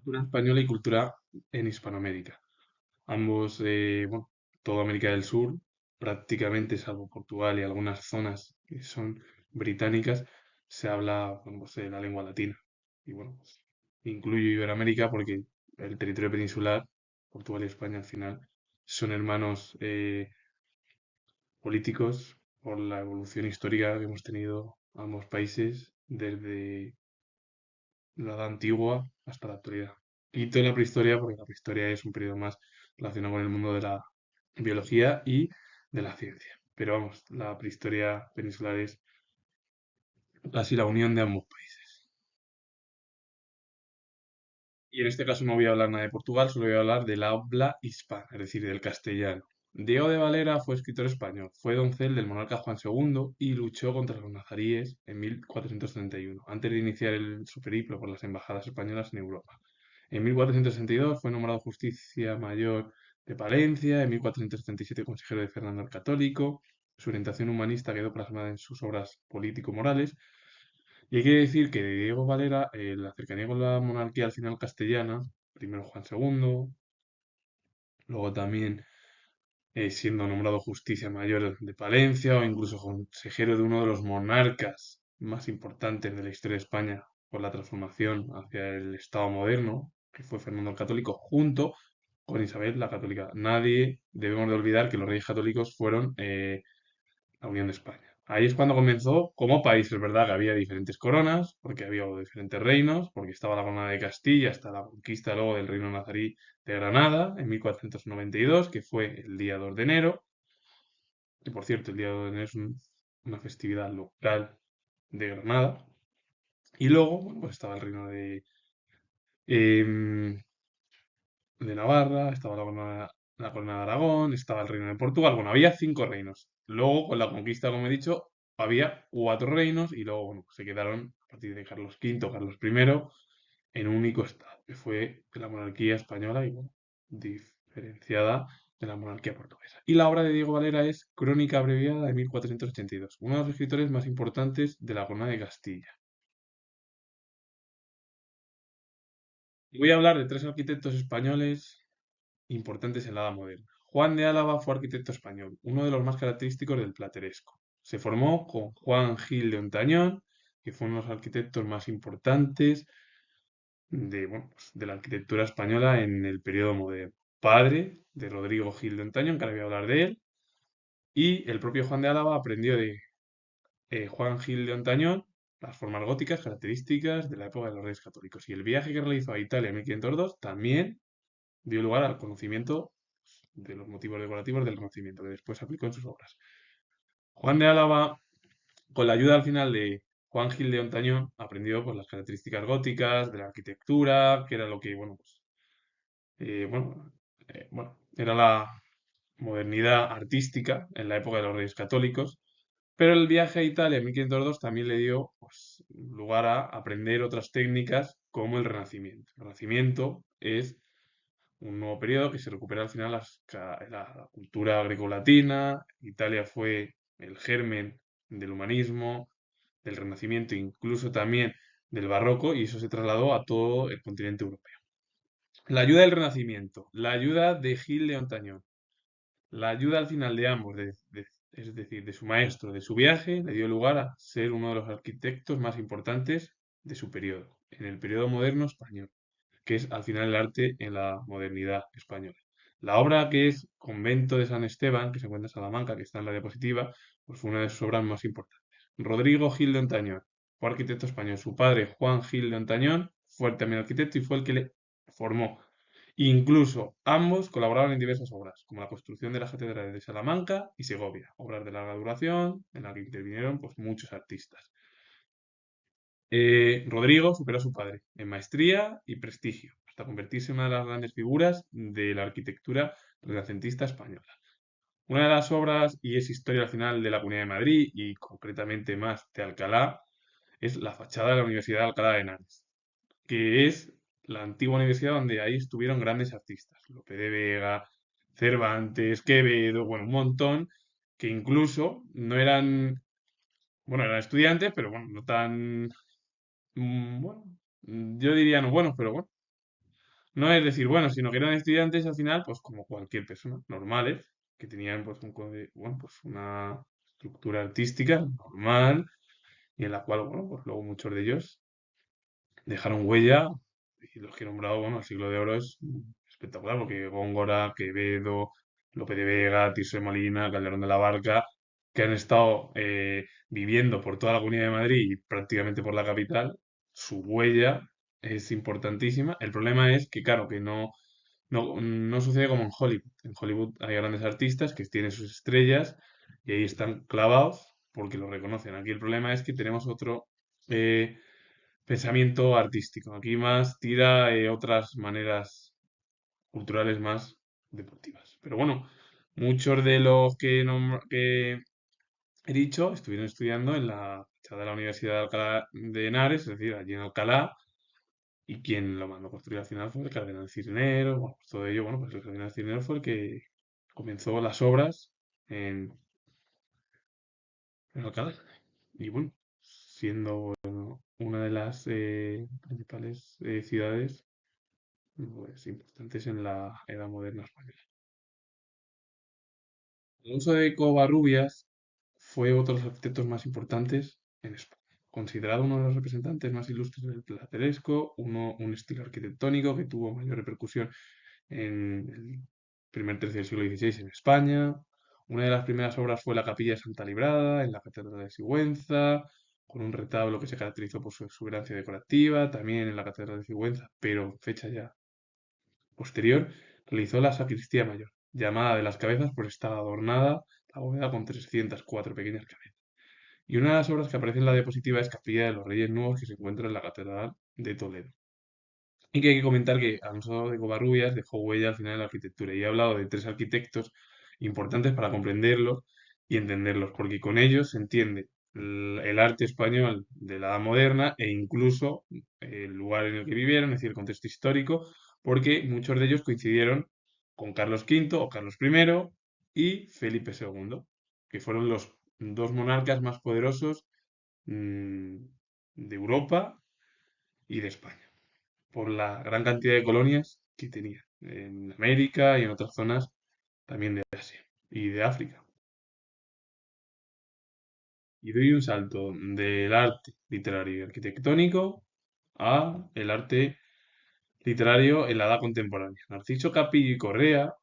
cultura española y cultura en Hispanoamérica. Ambos, bueno, toda América del Sur, prácticamente salvo Portugal y algunas zonas que son británicas, se habla, bueno, pues, la lengua latina. Y bueno, pues, incluyo Iberoamérica porque el territorio peninsular, Portugal y España al final, son hermanos políticos por la evolución histórica que hemos tenido ambos países desde la edad antigua hasta la actualidad. Quito la prehistoria porque la prehistoria es un periodo más relacionado con el mundo de la biología y de la ciencia. Pero vamos, la prehistoria peninsular es casi la unión de ambos países. Y en este caso no voy a hablar nada de Portugal, solo voy a hablar del habla hispana, es decir, del castellano. Diego de Valera fue escritor español, fue doncel del monarca Juan II y luchó contra los nazaríes en 1431, antes de iniciar su periplo por las embajadas españolas en Europa. En 1462 fue nombrado Justicia Mayor de Palencia, en 1477 consejero de Fernando el Católico. Su orientación humanista quedó plasmada en sus obras político-morales. Y hay que decir que de Diego Valera, la cercanía con la monarquía al final castellana, primero Juan II, luego también siendo nombrado Justicia Mayor de Palencia o incluso consejero de uno de los monarcas más importantes de la historia de España por la transformación hacia el Estado moderno, que fue Fernando el Católico, junto con Isabel la Católica. Nadie debemos de olvidar que los reyes católicos fueron la Unión de España. Ahí es cuando comenzó como país, es verdad que había diferentes coronas, porque había diferentes reinos, porque estaba la corona de Castilla hasta la conquista luego del reino nazarí de Granada en 1492, que fue el día 2 de enero, que por cierto el día 2 de enero es una festividad local de Granada. Y luego, bueno, pues estaba el reino em, de Navarra, estaba la corona de Aragón, estaba el reino de Portugal. Bueno, había cinco reinos. Luego, con la conquista, como he dicho, había cuatro reinos y luego, bueno, se quedaron a partir de Carlos V, Carlos I, en un único estado, que fue la monarquía española y, bueno, diferenciada de la monarquía portuguesa. Y la obra de Diego Valera es Crónica abreviada de 1482, uno de los escritores más importantes de la corona de Castilla. Voy a hablar de tres arquitectos españoles importantes en la Edad Moderna. Juan de Álava fue arquitecto español, uno de los más característicos del plateresco. Se formó con Juan Gil de Ontañón, que fue uno de los arquitectos más importantes bueno, pues, de la arquitectura española en el periodo moderno. Padre de Rodrigo Gil de Ontañón, que ahora voy a hablar de él, y el propio Juan de Álava aprendió de Juan Gil de Ontañón las formas góticas características de la época de los Reyes Católicos. Y el viaje que realizó a Italia en 1502 también dio lugar al conocimiento de los motivos decorativos del Renacimiento, que después aplicó en sus obras. Juan de Álava, con la ayuda al final de Juan Gil de Ontañón, aprendió pues, las características góticas de la arquitectura, que era lo que, bueno, pues, bueno, bueno, era la modernidad artística en la época de los Reyes Católicos, pero el viaje a Italia en 1502 también le dio pues, lugar a aprender otras técnicas como el Renacimiento. El Renacimiento es un nuevo periodo que se recupera al final la cultura grecolatina. Italia fue el germen del humanismo, del Renacimiento, incluso también del Barroco, y eso se trasladó a todo el continente europeo. La ayuda del Renacimiento, la ayuda de Gil de Hontañón, la ayuda al final de ambos, es decir, de su maestro, de su viaje, le dio lugar a ser uno de los arquitectos más importantes de su periodo, en el periodo moderno español, que es al final el arte en la modernidad española. La obra que es Convento de San Esteban, que se encuentra en Salamanca, que está en la diapositiva, pues fue una de sus obras más importantes. Rodrigo Gil de Ontañón fue arquitecto español. Su padre, Juan Gil de Ontañón, fue también arquitecto y fue el que le formó. Incluso ambos colaboraron en diversas obras, como la construcción de las catedrales de Salamanca y Segovia, obras de larga duración en las que intervinieron pues, muchos artistas. Rodrigo superó a su padre en maestría y prestigio, hasta convertirse en una de las grandes figuras de la arquitectura renacentista española. Una de las obras, y es historia al final de la Comunidad de Madrid y concretamente más de Alcalá, es la fachada de la Universidad de Alcalá de Henares, que es la antigua universidad donde ahí estuvieron grandes artistas, Lope de Vega, Cervantes, Quevedo, bueno, un montón, que incluso no eran, bueno, eran estudiantes, pero bueno, no tan bueno, yo diría no buenos, pero bueno. No es decir, bueno, sino que eran estudiantes al final, pues como cualquier persona, normales, que tenían pues bueno, pues una estructura artística normal y en la cual, bueno, pues luego muchos de ellos dejaron huella y los que he nombrado, bueno, el siglo de oro es espectacular porque Góngora, Quevedo, Lope de Vega, Tirso de Molina, Calderón de la Barca, que han estado viviendo por toda la Comunidad de Madrid y prácticamente por la capital, su huella es importantísima. El problema es que, claro, que no sucede como en Hollywood. En Hollywood hay grandes artistas que tienen sus estrellas y ahí están clavados porque lo reconocen. Aquí el problema es que tenemos otro eh, pensamiento artístico. Aquí más tira otras maneras culturales más deportivas. Pero bueno, muchos de los que he dicho estuvieron estudiando en la fachada de la Universidad de Alcalá de Henares, es decir, allí en Alcalá, y quien lo mandó construir al final fue el cardenal Cisneros. Bueno, pues todo ello, bueno, pues el cardenal Cisneros fue el que comenzó las obras en Alcalá. Y bueno, siendo una de las principales ciudades pues, importantes en la Edad Moderna española. El uso de Covarrubias fue otro de los arquitectos más importantes en España. Considerado uno de los representantes más ilustres del plateresco, un estilo arquitectónico que tuvo mayor repercusión en el primer tercio del siglo XVI en España. Una de las primeras obras fue la Capilla de Santa Librada, en la Catedral de Sigüenza, con un retablo que se caracterizó por su exuberancia decorativa, también en la Catedral de Sigüenza, pero en fecha ya posterior, realizó la sacristía mayor, llamada de las cabezas por estar adornada la bóveda con 304 pequeñas cabezas. Y una de las obras que aparece en la diapositiva es Capilla de los Reyes Nuevos, que se encuentra en la Catedral de Toledo. Y que hay que comentar que Alonso de Covarrubias dejó huella al final de la arquitectura y he hablado de tres arquitectos importantes para comprenderlos y entenderlos, porque con ellos se entiende el arte español de la Edad Moderna e incluso el lugar en el que vivieron, es decir, el contexto histórico, porque muchos de ellos coincidieron con Carlos V o Carlos I y Felipe II, que fueron los dos monarcas más poderosos mm, de Europa y de España por la gran cantidad de colonias que tenía en América y en otras zonas también de Asia y de África. Y doy un salto del arte literario y arquitectónico a el arte literario en la edad contemporánea. Narciso Capillo y Correa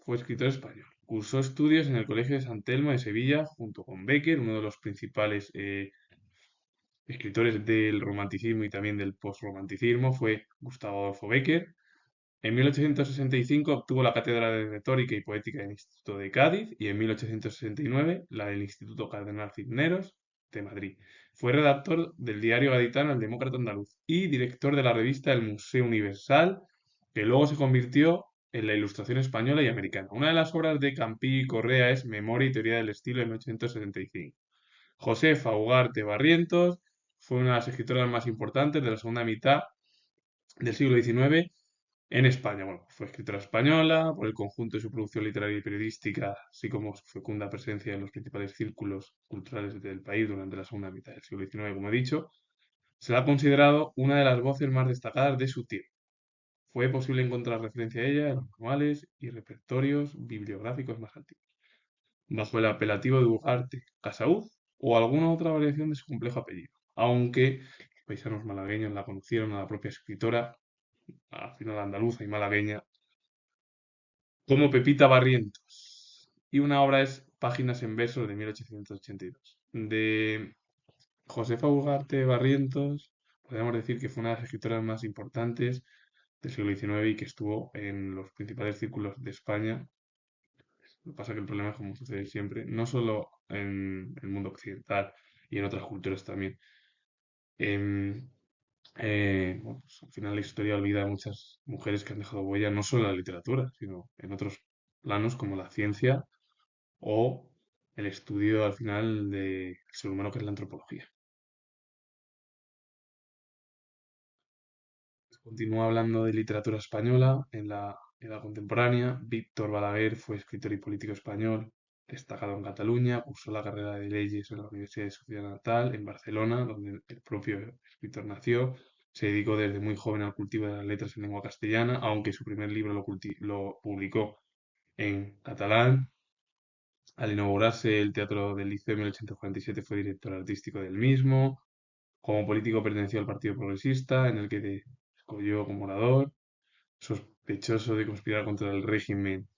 fue escritor español. Cursó estudios en el Colegio de San Telmo de Sevilla junto con Becker, uno de los principales escritores del romanticismo y también del postromanticismo fue Gustavo Adolfo Becker. En 1865 obtuvo la cátedra de Retórica y Poética del Instituto de Cádiz y en 1869 la del Instituto Cardenal Cisneros de Madrid. Fue redactor del diario gaditano El Demócrata Andaluz y director de la revista El Museo Universal, que luego se convirtió en la Ilustración española y americana. Una de las obras de Campí y Correa es Memoria y Teoría del Estilo de 1875. Josefa Ugarte Barrientos fue una de las escritoras más importantes de la segunda mitad del siglo XIX en España. Bueno, fue escritora española, por el conjunto de su producción literaria y periodística, así como su fecunda presencia en los principales círculos culturales del país durante la segunda mitad del siglo XIX, como he dicho, se la ha considerado una de las voces más destacadas de su tiempo. Fue posible encontrar referencia a ella en los manuales y repertorios bibliográficos más antiguos, bajo el apelativo de Ugarte, Casaúz o alguna otra variación de su complejo apellido, aunque los paisanos malagueños la conocieron a la propia escritora, al final andaluza y malagueña, como Pepita Barrientos. Y una obra es Páginas en verso de 1882. De Josefa Ugarte Barrientos, podríamos decir que fue una de las escritoras más importantes del siglo XIX y que estuvo en los principales círculos de España. Lo que pasa es que el problema es como sucede siempre, no solo en el mundo occidental y en otras culturas también. Em, bueno, pues, al final la historia olvida a muchas mujeres que han dejado huella no solo en la literatura, sino en otros planos como la ciencia o el estudio al final del ser humano que es la antropología. Continúa hablando de literatura española en la edad contemporánea. Víctor Balaguer fue escritor y político español destacado en Cataluña, cursó la carrera de leyes en la Universidad de su ciudad natal, en Barcelona, donde el propio escritor nació. Se dedicó desde muy joven al cultivo de las letras en lengua castellana, aunque su primer libro lo publicó en catalán. Al inaugurarse el Teatro del Liceo en 1847 fue director artístico del mismo. Como político perteneció al Partido Progresista, en el que escogió como orador. Sospechoso de conspirar contra el régimen,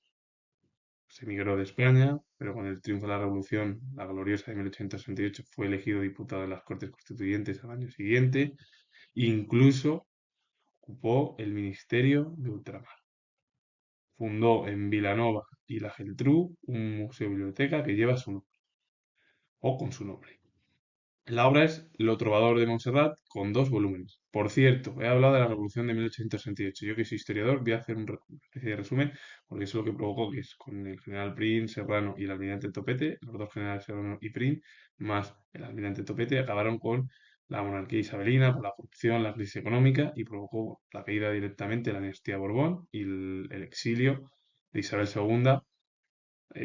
se emigró de España, pero con el triunfo de la Revolución, la gloriosa de 1868, fue elegido diputado de las Cortes Constituyentes al año siguiente. Incluso ocupó el Ministerio de Ultramar. Fundó en Vilanova y la Geltrú un museo-biblioteca que lleva su nombre, o con su nombre. La obra es Lo Trovador de Montserrat, con 2 volúmenes. Por cierto, he hablado de la Revolución de 1868. Yo que soy historiador voy a hacer una especie de resumen, porque eso es lo que provocó que es con el general Prim, Serrano y el almirante Topete, los dos generales Serrano y Prim, más el almirante Topete, acabaron con la monarquía isabelina por la corrupción, la crisis económica y provocó la caída directamente de la dinastía Borbón y el exilio de Isabel II,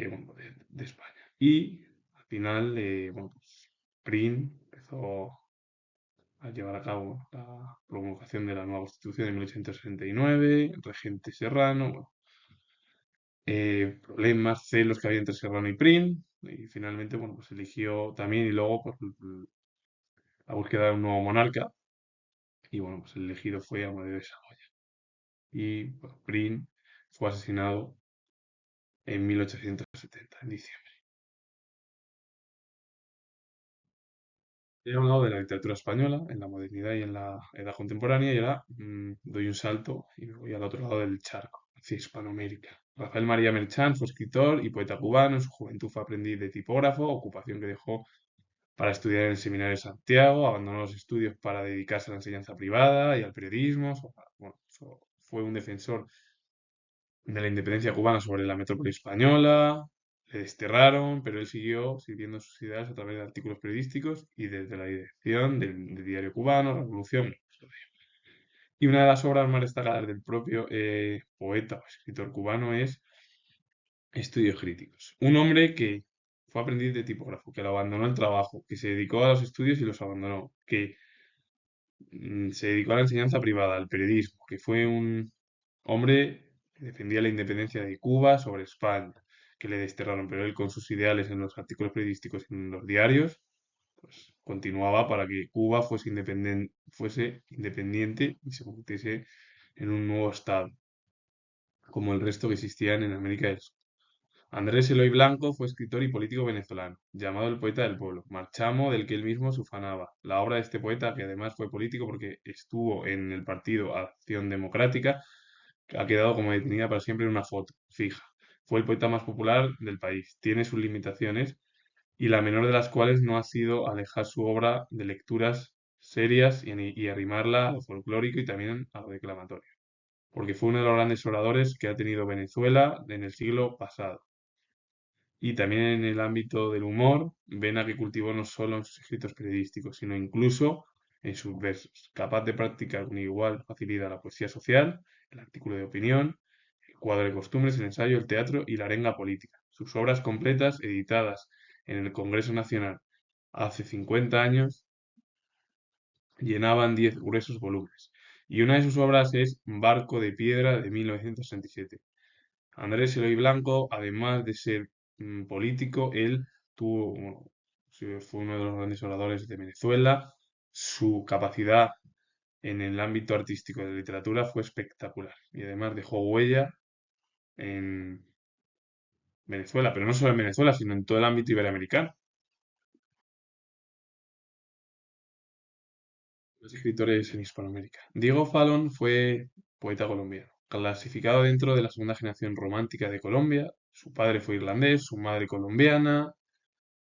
bueno, de España. Y al final, bueno, pues, Prim empezó a llevar a cabo la promulgación de la nueva Constitución de 1869, el regente Serrano, bueno, problemas, celos que había entre Serrano y Prim, y finalmente, bueno, pues eligió también, y luego pues, la búsqueda de un nuevo monarca, y bueno, pues el elegido fue Amadeo de Saboya. Y bueno, Prim fue asesinado en 1870, en diciembre. He hablado de la literatura española en la modernidad y en la edad contemporánea y ahora doy un salto y me voy al otro lado del charco, hacia Hispanoamérica. Rafael María Merchán fue escritor y poeta cubano. En su juventud fue aprendiz de tipógrafo, ocupación que dejó para estudiar en el Seminario de Santiago. Abandonó los estudios para dedicarse a la enseñanza privada y al periodismo. Bueno, fue un defensor de la independencia cubana sobre la metrópoli española. Le desterraron, pero él siguió sirviendo sus ideas a través de artículos periodísticos y desde la dirección del diario cubano, Revolución. Y una de las obras más destacadas del propio poeta o escritor cubano es Estudios Críticos. Un hombre que fue aprendiz de tipógrafo, que lo abandonó el trabajo, que se dedicó a los estudios y los abandonó, que se dedicó a la enseñanza privada, al periodismo, que fue un hombre que defendía la independencia de Cuba sobre España, que le desterraron, pero él con sus ideales en los artículos periodísticos y en los diarios, pues continuaba para que Cuba fuese independiente y se convirtiese en un nuevo estado, como el resto que existían en América del Sur. Andrés Eloy Blanco fue escritor y político venezolano, llamado el poeta del pueblo, marchamo del que él mismo se ufanaba. La obra de este poeta, que además fue político porque estuvo en el partido Acción Democrática, ha quedado como detenida para siempre en una foto fija. Fue el poeta más popular del país. Tiene sus limitaciones y la menor de las cuales no ha sido alejar su obra de lecturas serias y arrimarla a lo folclórico y también a lo declamatorio, porque fue uno de los grandes oradores que ha tenido Venezuela en el siglo pasado. Y también en el ámbito del humor, Vena que cultivó no solo en sus escritos periodísticos, sino incluso en sus versos, capaz de practicar con igual facilidad la poesía social, el artículo de opinión, el cuadro de costumbres, el ensayo, el teatro y la arenga política. Sus obras completas, editadas en el Congreso Nacional hace 50 años, llenaban 10 gruesos volúmenes. Y una de sus obras es Barco de Piedra de 1967. Andrés Eloy Blanco, además de ser político, él bueno, fue uno de los grandes oradores de Venezuela. Su capacidad en el ámbito artístico de la literatura fue espectacular y además dejó huella en Venezuela, pero no solo en Venezuela, sino en todo el ámbito iberoamericano. Los escritores en Hispanoamérica. Diego Falón fue poeta colombiano, clasificado dentro de la segunda generación romántica de Colombia. Su padre fue irlandés, su madre colombiana.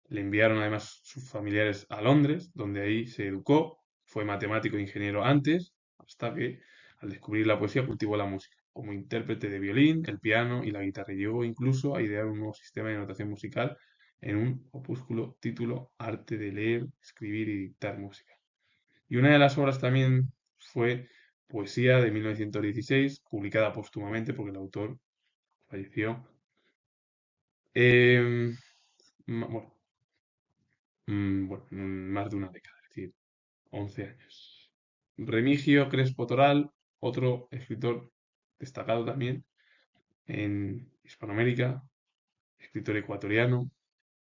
Le enviaron además sus familiares a Londres, donde ahí se educó. Fue matemático e ingeniero antes, hasta que al descubrir la poesía cultivó la música, como intérprete de violín, el piano y la guitarra. Y llegó incluso a idear un nuevo sistema de notación musical en un opúsculo título Arte de leer, escribir y dictar música. Y una de las obras también fue Poesía de 1916, publicada póstumamente porque el autor falleció. Em, bueno, bueno, más de una década, es decir, 11 años. Remigio Crespo Toral, otro escritor destacado también en Hispanoamérica, escritor ecuatoriano.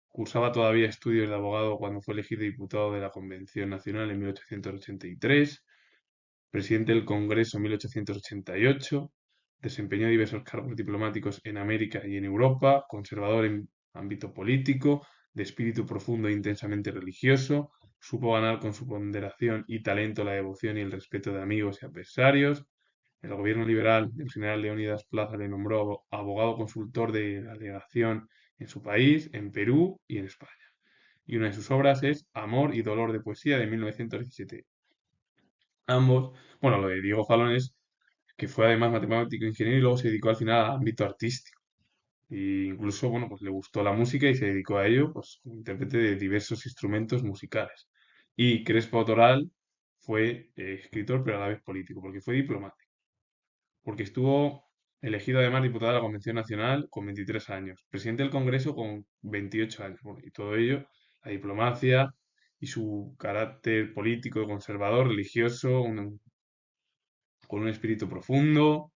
Cursaba todavía estudios de abogado cuando fue elegido diputado de la Convención Nacional en 1883, presidente del Congreso en 1888, desempeñó diversos cargos diplomáticos en América y en Europa, conservador en ámbito político, de espíritu profundo e intensamente religioso, supo ganar con su ponderación y talento la devoción y el respeto de amigos y adversarios. El gobierno liberal del general Leónidas Plaza le nombró abogado consultor de la delegación en su país, en Perú y en España. Y una de sus obras es Amor y dolor de poesía de 1917. Ambos, bueno, lo de Diego Falón es que fue además matemático e ingeniero y luego se dedicó al final al ámbito artístico. E incluso, bueno, pues le gustó la música y se dedicó a ello, pues como intérprete de diversos instrumentos musicales. Y Crespo Toral fue escritor, pero a la vez político, porque fue diplomático, porque estuvo elegido además diputado de la Convención Nacional con 23 años, presidente del Congreso con 28 años, bueno, y todo ello, la diplomacia y su carácter político, conservador, religioso, con un espíritu profundo,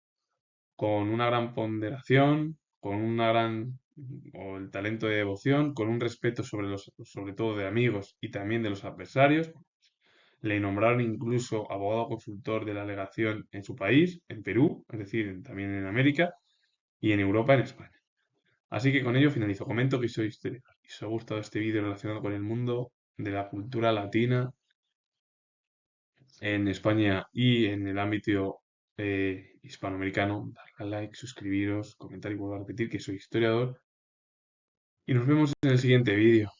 con una gran ponderación, con una gran, o el talento de devoción, con un respeto sobre todo de amigos y también de los adversarios. Le nombraron incluso abogado consultor de la legación en su país, en Perú, es decir, también en América, y en Europa, en España. Así que con ello finalizo. Comento que soy historiador y si os ha gustado este vídeo relacionado con el mundo de la cultura latina en España y en el ámbito hispanoamericano, darle a like, suscribiros, comentar y vuelvo a repetir que soy historiador. Y nos vemos en el siguiente vídeo.